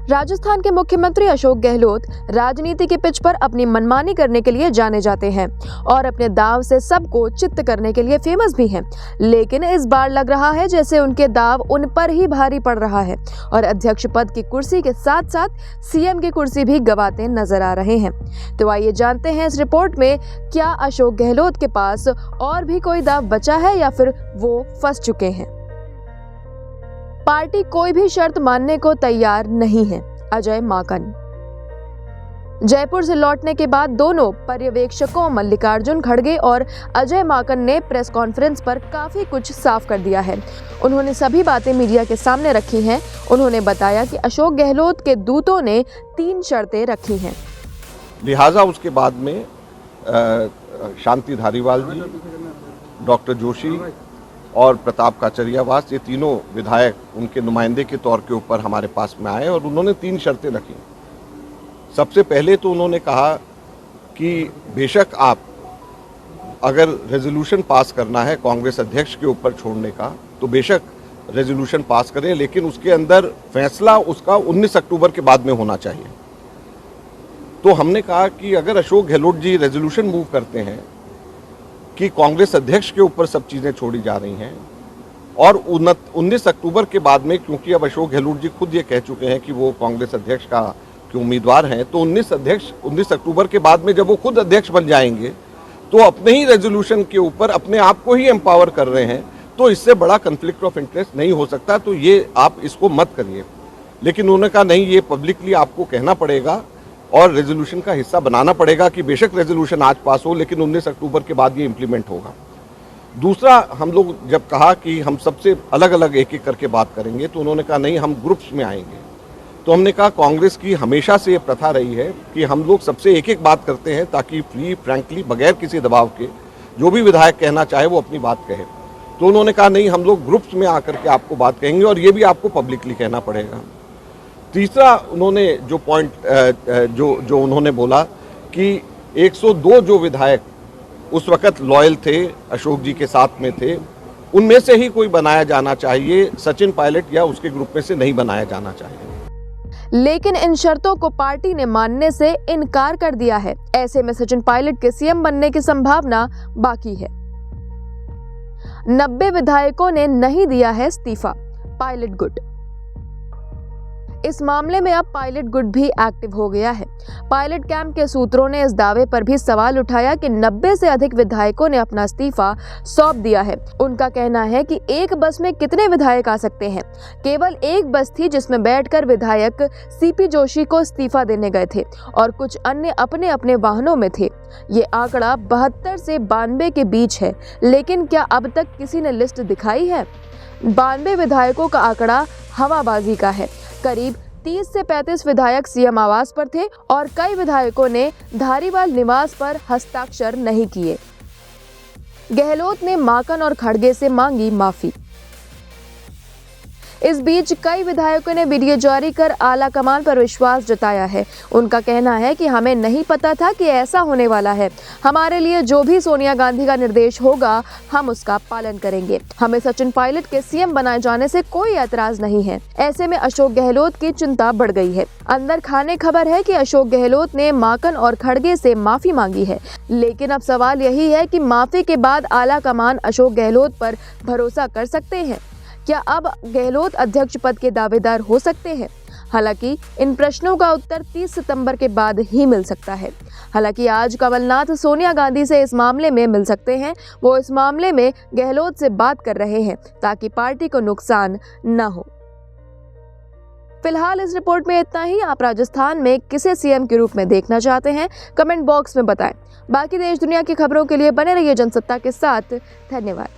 राजस्थान के मुख्यमंत्री अशोक गहलोत राजनीति के पिच पर अपनी मनमानी करने के लिए जाने जाते हैं और अपने दाव से सबको चित्त करने के लिए फेमस भी हैं। लेकिन इस बार लग रहा है जैसे उनके दाव उन पर ही भारी पड़ रहा है और अध्यक्ष पद की कुर्सी के साथ साथ सीएम की कुर्सी भी गंवाते नजर आ रहे हैं। तो आइए जानते हैं इस रिपोर्ट में, क्या अशोक गहलोत के पास और भी कोई दाव बचा है या फिर वो फंस चुके हैं। पार्टी कोई भी शर्त मानने को तैयार नहीं है। अजय माकन। जयपुर से लौटने के बाद दोनों पर्यवेक्षकों मल्लिकार्जुन खड़गे और अजय माकन ने प्रेस कॉन्फ्रेंस पर काफी कुछ साफ कर दिया है। उन्होंने सभी बातें मीडिया के सामने रखी हैं। उन्होंने बताया कि अशोक गहलोत के दूतों ने 3 शर्तें रखी हैं। लिहाजा उसके बाद में शांति धारीवाल जी, डॉक्टर जोशी और प्रताप काचरियावास, ये तीनों विधायक उनके नुमाइंदे के तौर के ऊपर हमारे पास में आए और उन्होंने 3 शर्तें रखी। सबसे पहले तो उन्होंने कहा कि बेशक आप अगर रेजोल्यूशन पास करना है कांग्रेस अध्यक्ष के ऊपर छोड़ने का तो बेशक रेजोल्यूशन पास करें, लेकिन उसके अंदर फैसला उसका 19 अक्टूबर के बाद में होना चाहिए। तो हमने कहा कि अगर अशोक गहलोत जी रेजोल्यूशन मूव करते हैं कि कांग्रेस अध्यक्ष के ऊपर सब चीज़ें छोड़ी जा रही हैं और 19 अक्टूबर के बाद में, क्योंकि अब अशोक गहलोत जी खुद ये कह चुके हैं कि वो कांग्रेस अध्यक्ष के उम्मीदवार हैं, तो 19 अक्टूबर के बाद में जब वो खुद अध्यक्ष बन जाएंगे तो अपने ही रेजोल्यूशन के ऊपर अपने आप को ही एम्पावर कर रहे हैं, तो इससे बड़ा कन्फ्लिक्ट ऑफ इंटरेस्ट नहीं हो सकता, तो ये आप इसको मत करिए। लेकिन उन्होंने कहा नहीं, ये पब्लिकली आपको कहना पड़ेगा और रेजोल्यूशन का हिस्सा बनाना पड़ेगा कि बेशक रेजोल्यूशन आज पास हो लेकिन 19 अक्टूबर के बाद ये इंप्लीमेंट होगा। दूसरा, हम लोग जब कहा कि हम सबसे अलग अलग एक एक करके बात करेंगे तो उन्होंने कहा नहीं, हम ग्रुप्स में आएंगे। तो हमने कहा कांग्रेस की हमेशा से ये प्रथा रही है कि हम लोग सबसे एक एक बात करते हैं ताकि फ्री फ्रैंकली बगैर किसी दबाव के जो भी विधायक कहना चाहे वो अपनी बात कहे। तो उन्होंने कहा नहीं, हम लोग ग्रुप्स में आकर के आपको बात कहेंगे और ये भी आपको पब्लिकली कहना पड़ेगा। तीसरा, उन्होंने जो पॉइंट जो उन्होंने बोला कि 102 जो विधायक उस वक्त लॉयल थे, अशोक जी के साथ में थे, उनमें से ही कोई बनाया जाना चाहिए, सचिन पायलट या उसके ग्रुप में से नहीं बनाया जाना चाहिए। लेकिन इन शर्तों को पार्टी ने मानने से इनकार कर दिया है। ऐसे में सचिन पायलट के सीएम बनने की संभावना बाकी है। 90 विधायकों ने नहीं दिया है इस्तीफा। पायलट गुट। इस मामले में अब पायलट गुट भी एक्टिव हो गया है। पायलट कैंप के सूत्रों ने इस दावे पर भी सवाल उठाया कि 90 से अधिक विधायकों ने अपना इस्तीफा सौंप दिया है। उनका कहना है कि एक बस में कितने विधायक आ सकते हैं। केवल एक बस थी जिसमें बैठकर विधायक सीपी जोशी को इस्तीफा देने गए थे और कुछ अन्य अपने अपने वाहनों में थे। ये आंकड़ा 72 से 92 के बीच है, लेकिन क्या अब तक किसी ने लिस्ट दिखाई है? 92 विधायकों का आंकड़ा हवाबाजी का है। करीब 30 से 35 विधायक सीएम आवास पर थे और कई विधायकों ने धारीवाल निवास पर हस्ताक्षर नहीं किए। गहलोत ने माकन और खड़गे से मांगी माफी। इस बीच कई विधायकों ने वीडियो जारी कर आला कमान पर विश्वास जताया है। उनका कहना है कि हमें नहीं पता था कि ऐसा होने वाला है। हमारे लिए जो भी सोनिया गांधी का निर्देश होगा हम उसका पालन करेंगे। हमें सचिन पायलट के सीएम बनाए जाने से कोई ऐतराज नहीं है। ऐसे में अशोक गहलोत की चिंता बढ़ गई है। अंदर खाने खबर है कि अशोक गहलोत ने माकन और खड़गे से माफी मांगी है। लेकिन अब सवाल यही है कि माफी के बाद आला कमान अशोक गहलोत पर भरोसा कर सकते हैं। क्या अब गहलोत अध्यक्ष पद के दावेदार हो सकते हैं? हालांकि इन प्रश्नों का उत्तर 30 सितंबर के बाद ही मिल सकता है। हालांकि आज कमलनाथ सोनिया गांधी से इस मामले में मिल सकते हैं। वो इस मामले में गहलोत से बात कर रहे हैं ताकि पार्टी को नुकसान न हो। फिलहाल इस रिपोर्ट में इतना ही। आप राजस्थान में किसे सीएम के रूप में देखना चाहते हैं, कमेंट बॉक्स में बताएं। बाकी देश दुनिया की खबरों के लिए बने रहिए जनसत्ता के साथ। धन्यवाद।